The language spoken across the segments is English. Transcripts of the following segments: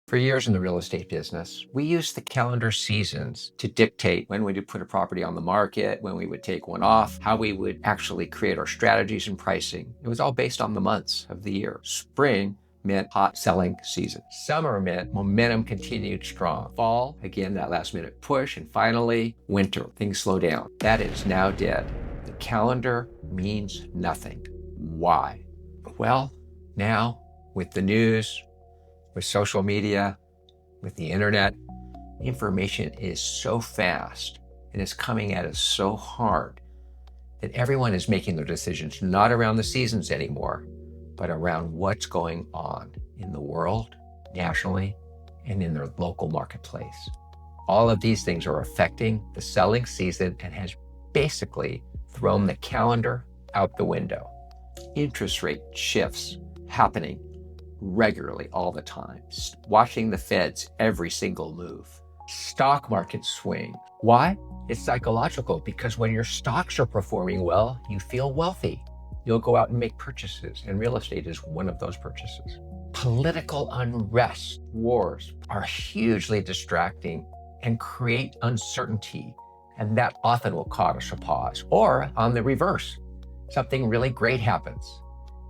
For years in the real estate business, we used the calendar seasons to dictate when we would put a property on the market, when we would take one off, how we would actually create our strategies and pricing. It was all based on the months of the year. Spring meant hot selling season. Summer meant momentum continued strong. Fall, again, that last minute push. And finally, winter, things slow down. That is now dead. The calendar means nothing. Why? Well, now with the news, with social media, with the internet, information is so fast and it's coming at us so hard that everyone is making their decisions not around the seasons anymore, but around what's going on in the world, nationally, and in their local marketplace. All of these things are affecting the selling season and has basically thrown the calendar out the window. Interest rate shifts happening regularly all the time, watching the Fed's every single move. Stock market swing. Why? It's psychological, because when your stocks are performing well, you feel wealthy. You'll go out and make purchases, and real estate is one of those purchases. Political unrest, wars are hugely distracting and create uncertainty, and that often will cause a pause. Or on the reverse, something really great happens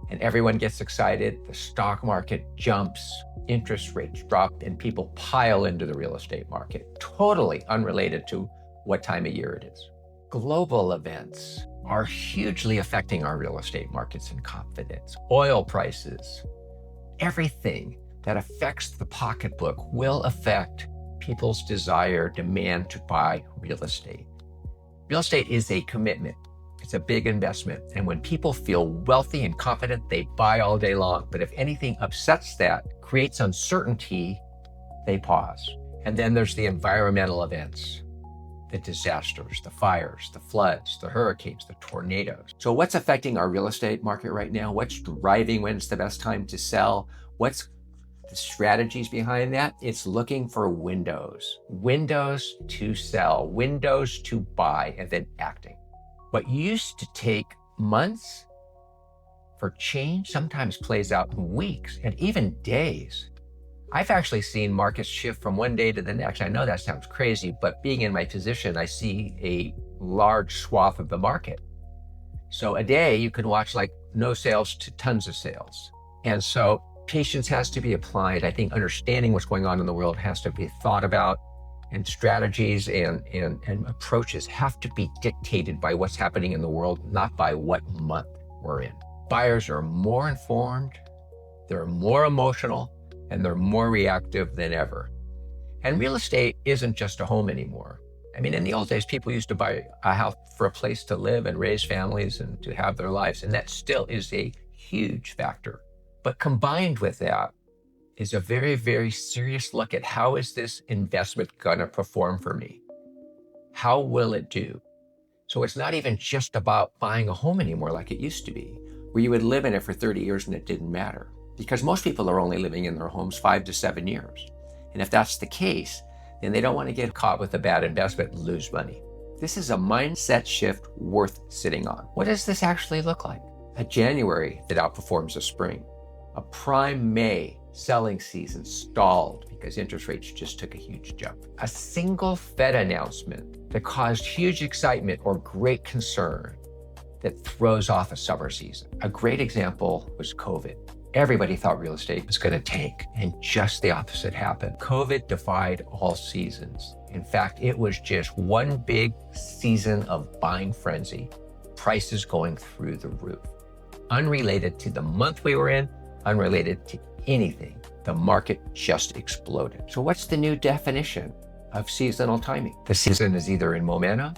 and everyone gets excited, the stock market jumps, interest rates drop, and people pile into the real estate market, totally unrelated to what time of year it is. Global events are hugely affecting our real estate markets and confidence. Oil prices, everything that affects the pocketbook will affect people's desire, demand to buy real estate. Real estate is a commitment. It's a big investment. And when people feel wealthy and confident, they buy all day long. But if anything upsets that, creates uncertainty, they pause. And then there's the environmental events, the disasters, the fires, the floods, the hurricanes, the tornadoes. So what's affecting our real estate market right now? What's driving when's the best time to sell? What's the strategies behind that? It's looking for windows to sell, windows to buy, and then acting. What used to take months for change sometimes plays out in weeks and even days. I've actually seen markets shift from one day to the next. I know that sounds crazy, but being in my position, I see a large swath of the market. So a day you can watch like no sales to tons of sales. And so patience has to be applied. I think understanding what's going on in the world has to be thought about, and strategies and approaches have to be dictated by what's happening in the world, not by what month we're in. Buyers are more informed, they're more emotional, and they're more reactive than ever. And real estate isn't just a home anymore. I mean, in the old days, people used to buy a house for a place to live and raise families and to have their lives, and that still is a huge factor. But combined with that is a very, very serious look at how is this investment gonna perform for me? How will it do? So it's not even just about buying a home anymore like it used to be, where you would live in it for 30 years and it didn't matter. Because most people are only living in their homes 5 to 7 years. And if that's the case, then they don't wanna get caught with a bad investment and lose money. This is a mindset shift worth sitting on. What does this actually look like? A January that outperforms a spring, a prime May selling season stalled because interest rates just took a huge jump. A single Fed announcement that caused huge excitement or great concern that throws off a summer season. A great example was COVID. Everybody thought real estate was going to tank, and just the opposite happened. COVID defied all seasons. In fact, it was just one big season of buying frenzy, prices going through the roof. Unrelated to the month we were in, unrelated to anything. The market just exploded. So what's the new definition of seasonal timing? The season is either in momentum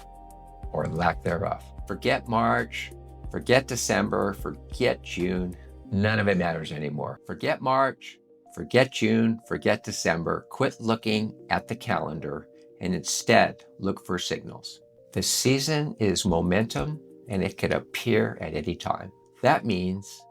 or lack thereof. Forget March, forget December, forget June. None of it matters anymore. Forget March, forget June, forget December. Quit looking at the calendar and instead look for signals. The season is momentum and it could appear at any time. That means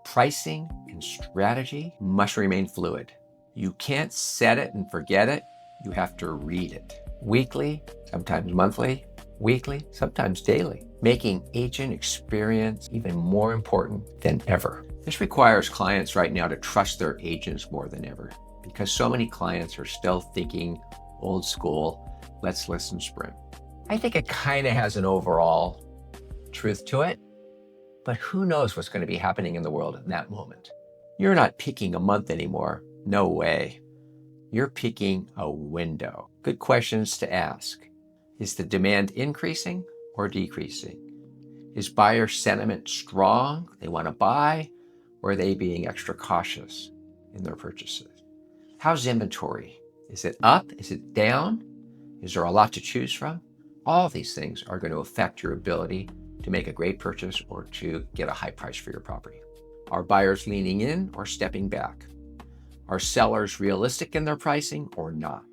pricing and strategy must remain fluid. You can't set it and forget it. You have to read it. Weekly, sometimes monthly, weekly, sometimes daily, making agent experience even more important than ever. This requires clients right now to trust their agents more than ever. because so many clients are still thinking old school, let's list and sprint. I think it kind of has an overall truth to it, but who knows what's going to be happening in the world in that moment. You're not picking a month anymore. No way. You're picking a window. Good questions to ask. Is the demand increasing or decreasing? Is buyer sentiment strong? They want to buy, or are they being extra cautious in their purchases? How's inventory? Is it up? Is it down? Is there a lot to choose from? All these things are going to affect your ability to make a great purchase or to get a high price for your property. Are buyers leaning in or stepping back? Are sellers realistic in their pricing or not?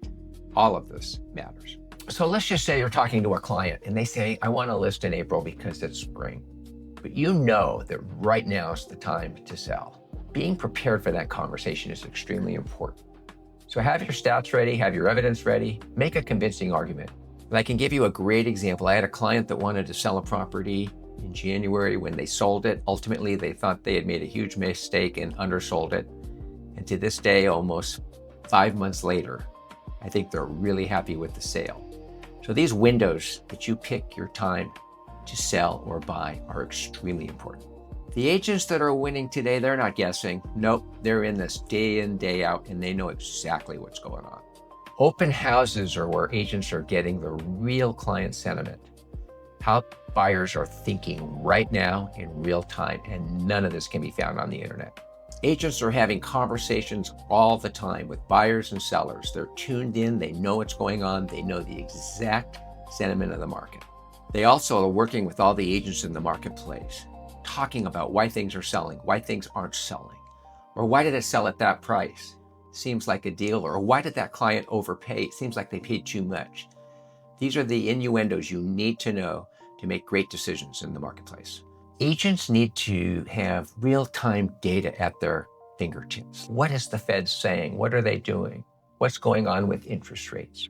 All of this matters. So let's just say you're talking to a client and they say, I want to list in April because it's spring. But you know that right now is the time to sell. Being prepared for that conversation is extremely important. So have your stats ready, have your evidence ready, make a convincing argument. And I can give you a great example. I had a client that wanted to sell a property in January. When they sold it, ultimately they thought they had made a huge mistake and undersold it. And to this day, almost 5 months later, I think they're really happy with the sale. So these windows that you pick your time to sell or buy are extremely important. The agents that are winning today, they're not guessing. Nope, they're in this day in, day out, and they know exactly what's going on. Open houses are where agents are getting the real client sentiment, how buyers are thinking right now in real time, and none of this can be found on the internet. Agents are having conversations all the time with buyers and sellers. They're tuned in, they know what's going on, they know the exact sentiment of the market. They also are working with all the agents in the marketplace, talking about why things are selling, why things aren't selling, or why did it sell at that price? Seems like a deal, or why did that client overpay? It seems like they paid too much. These are the innuendos you need to know to make great decisions in the marketplace. Agents need to have real-time data at their fingertips. What is the Fed saying? What are they doing? What's going on with interest rates?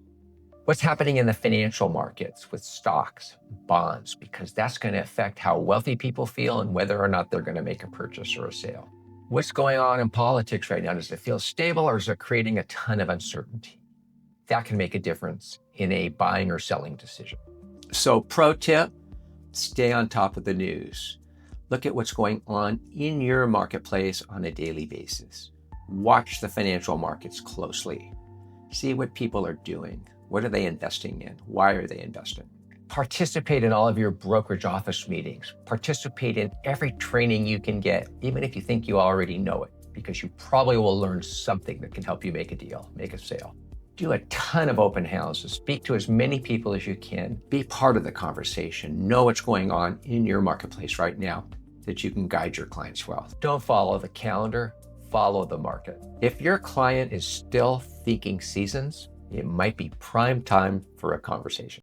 What's happening in the financial markets with stocks, bonds, because that's going to affect how wealthy people feel and whether or not they're going to make a purchase or a sale. What's going on in politics right now? Does it feel stable or is it creating a ton of uncertainty? That can make a difference in a buying or selling decision. So pro tip, stay on top of the news. Look at what's going on in your marketplace on a daily basis. Watch the financial markets closely. See what people are doing. What are they investing in? Why are they investing? Participate in all of your brokerage office meetings. Participate in every training you can get, even if you think you already know it, because you probably will learn something that can help you make a deal, make a sale. Do a ton of open houses. Speak to as many people as you can. Be part of the conversation. Know what's going on in your marketplace right now that you can guide your clients well. Don't follow the calendar, follow the market. If your client is still thinking seasons, it might be prime time for a conversation.